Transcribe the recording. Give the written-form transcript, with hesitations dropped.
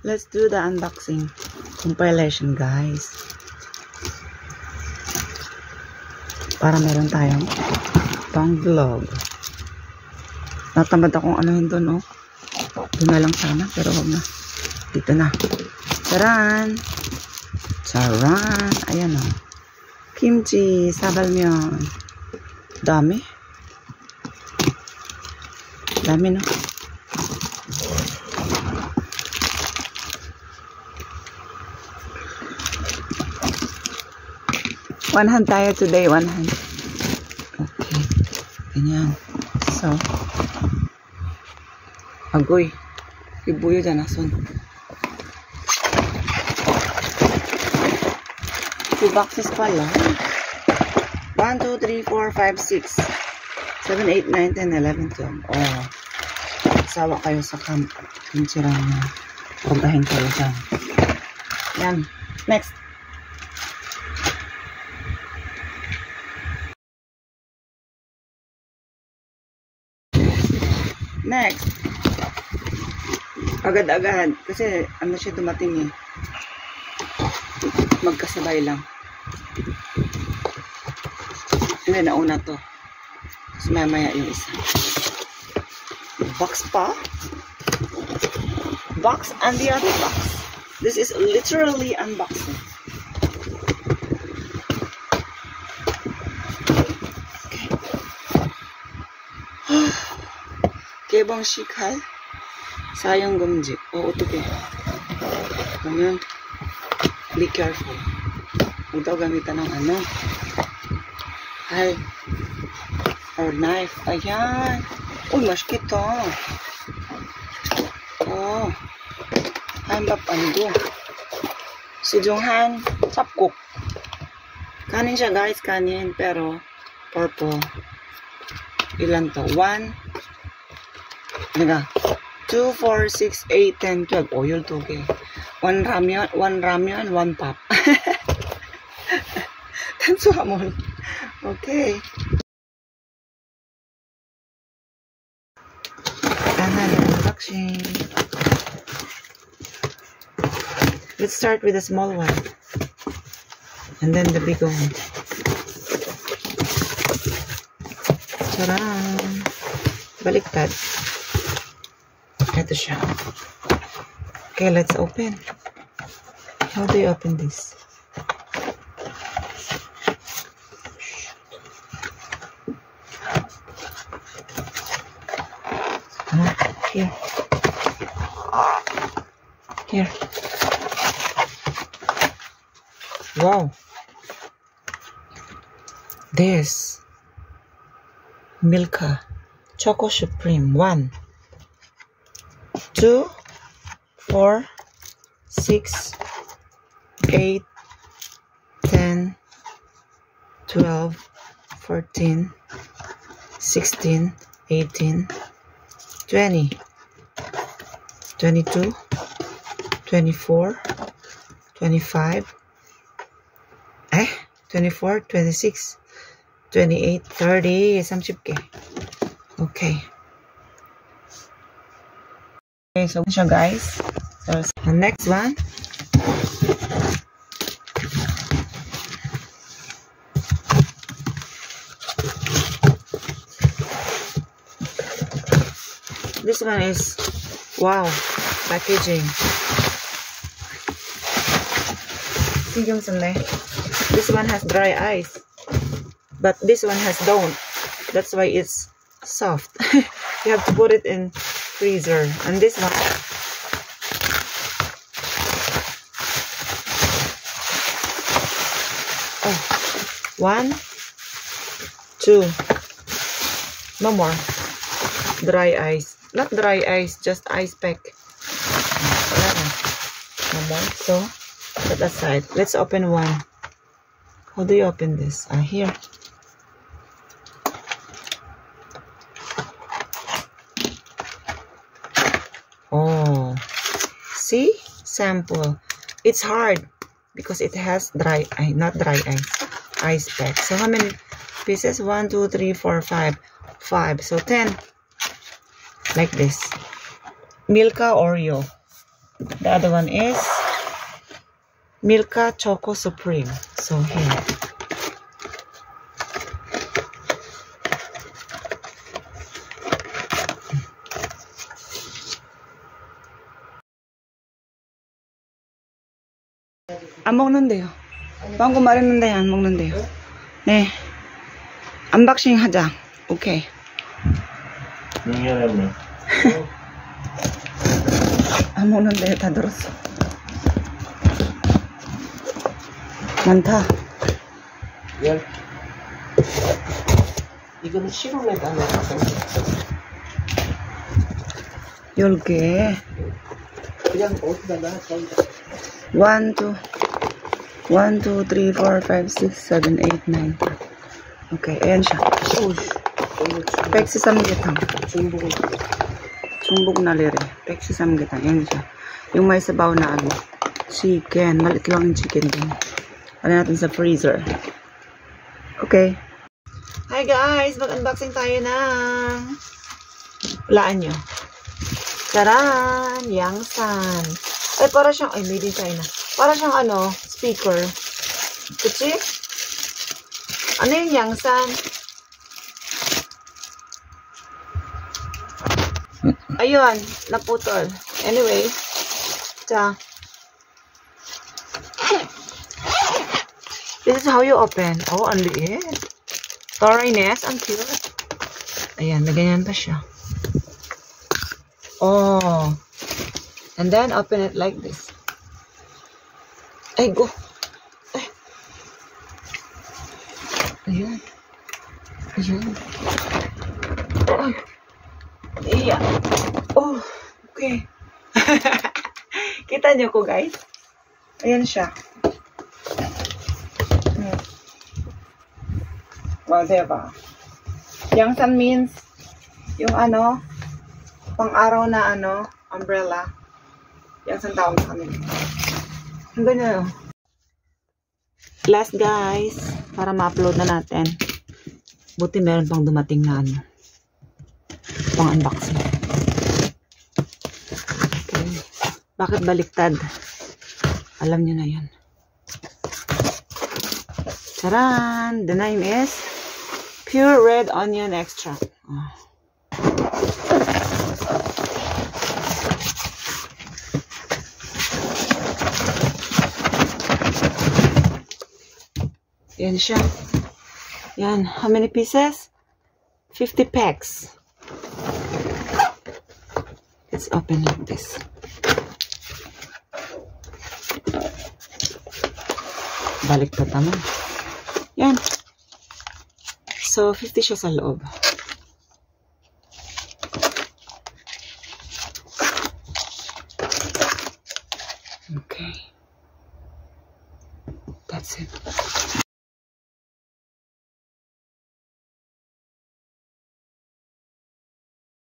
let's do the unboxing compilation, guys. Para meron tayong pang vlog. Natamad akong anuhin doon, oh. Doon na lang sana, pero wag na. Dito na. Charan! Charan! Ayan, oh. Kimchi, sabalmyeon. Dami. Dami, no? One hand tayo today, one hand. Okay. Ganyan. So. Agoy. Ibuyo dyan, ason. 2 boxes pala. 1, 2, 3, 4, 5, 6, 7, 8, 9, 10, 11, 12. Oh. Sawa kayo sa kinchirang na. Orgahin kayo dyan. Yan. Next. Next. Agad-agad. Kasi ano siya dumating eh. Magkasabay lang. Hindi, nauna to. Tapos mamaya yung isa. Box pa. Box and the other box. This is literally unboxing. Okay. Kebang shikal. Sayang gumji. Oo, ito ke. Ganyan. Be careful. Huwag daw gamitan ng ano. Ay. Or knife. Ayan. Uy, maskit to. Oh. Hanbap ando. Si Jonghan, sapkok. Kanin siya, guys. Kanin. Pero, purple. Ilan to? 1. Naga. 2, 4, 6, 8, 10, 12. Oil to, okay. 1 ramyun, 1 pop. Tanso hamon. Okay. Unboxing. Let's start with the small one. And then the big one. Charan! Baliktad. Ito siya. Okay, let's open. How do you open this? Here. Here. Wow. This Milka Choco Supreme 1, 2, 4, 6, 8, 10, 12, 14, 16, 18, 20, 22, 24, 25, 24, 26, 28, 30, 30개. Okay. Okay, so siya, guys. So, the next one. This one is, wow, packaging. This one has dry ice, but this one has don't. That's why it's soft. You have to put it in freezer. And this one, oh, 1, 2, no more. Dry ice. Not dry ice, just ice pack. No more. So, put aside. Let's open one. How do you open this? Here. Oh. See? Sample. It's hard because it has dry ice, not dry ice. Ice pack. So, how many pieces? 1, 2, 3, 4, 5. 5. So, 10. Like this. Milka Oreo. The other one is Milka Choco Supreme. So here. 안 먹는데요. 방금 말했는데 안 먹는데요. 네. 언박싱 하자. 오케이. 미안해. 안 먹는데 다 들었어. 많다. 예. 이거는 실온에다 넣어서 10개. 그냥 어디다 놔? 거기다. 1, 2, 1, 2, 3, 4, 5, 6, 7, 8, 9. Okay, ayan siya. Peksi samgyetang. Sumbog na lere. Peksi samgyetang. Ayan siya. Yung may sabaw na ano. Chicken. Malit lang yung chicken din. Ano natin sa freezer. Okay. Hi guys! Mag-unboxing tayo ng walaan nyo. Taran! Yangsan. Ay, para siyang, ay, made in China. Para siyang, ano, speaker. Kuchi? Ano yung Yangsan? Ayun, naputol. Anyway, 자. This is how you open. Oh, ang liit. Toriness, ang cute. Ayan, may ganyan pa siya. Oh. And then open it like this. Ay, go. Ay. Ayan. Ayan. Ay. Iya. Oh, okay. Kita niyo ko, guys? Ayan siya. Well, diba? Yangsan means yung ano, pang-araw na ano, umbrella. Yangsan tawag sa kanila. Ang ganyan. Last guys, para ma-upload na natin. Buti meron pang dumating na ano, pang unboxing. Okay. Bakit baliktad? Alam niyo na yan. Taran! The name is Pure Red Onion Extract. Oh. Yan siya. Yan. How many pieces? 50 packs. Let's open like this. Baliktad naman. Yan. So, 50 siya sa loob. Okay. That's it.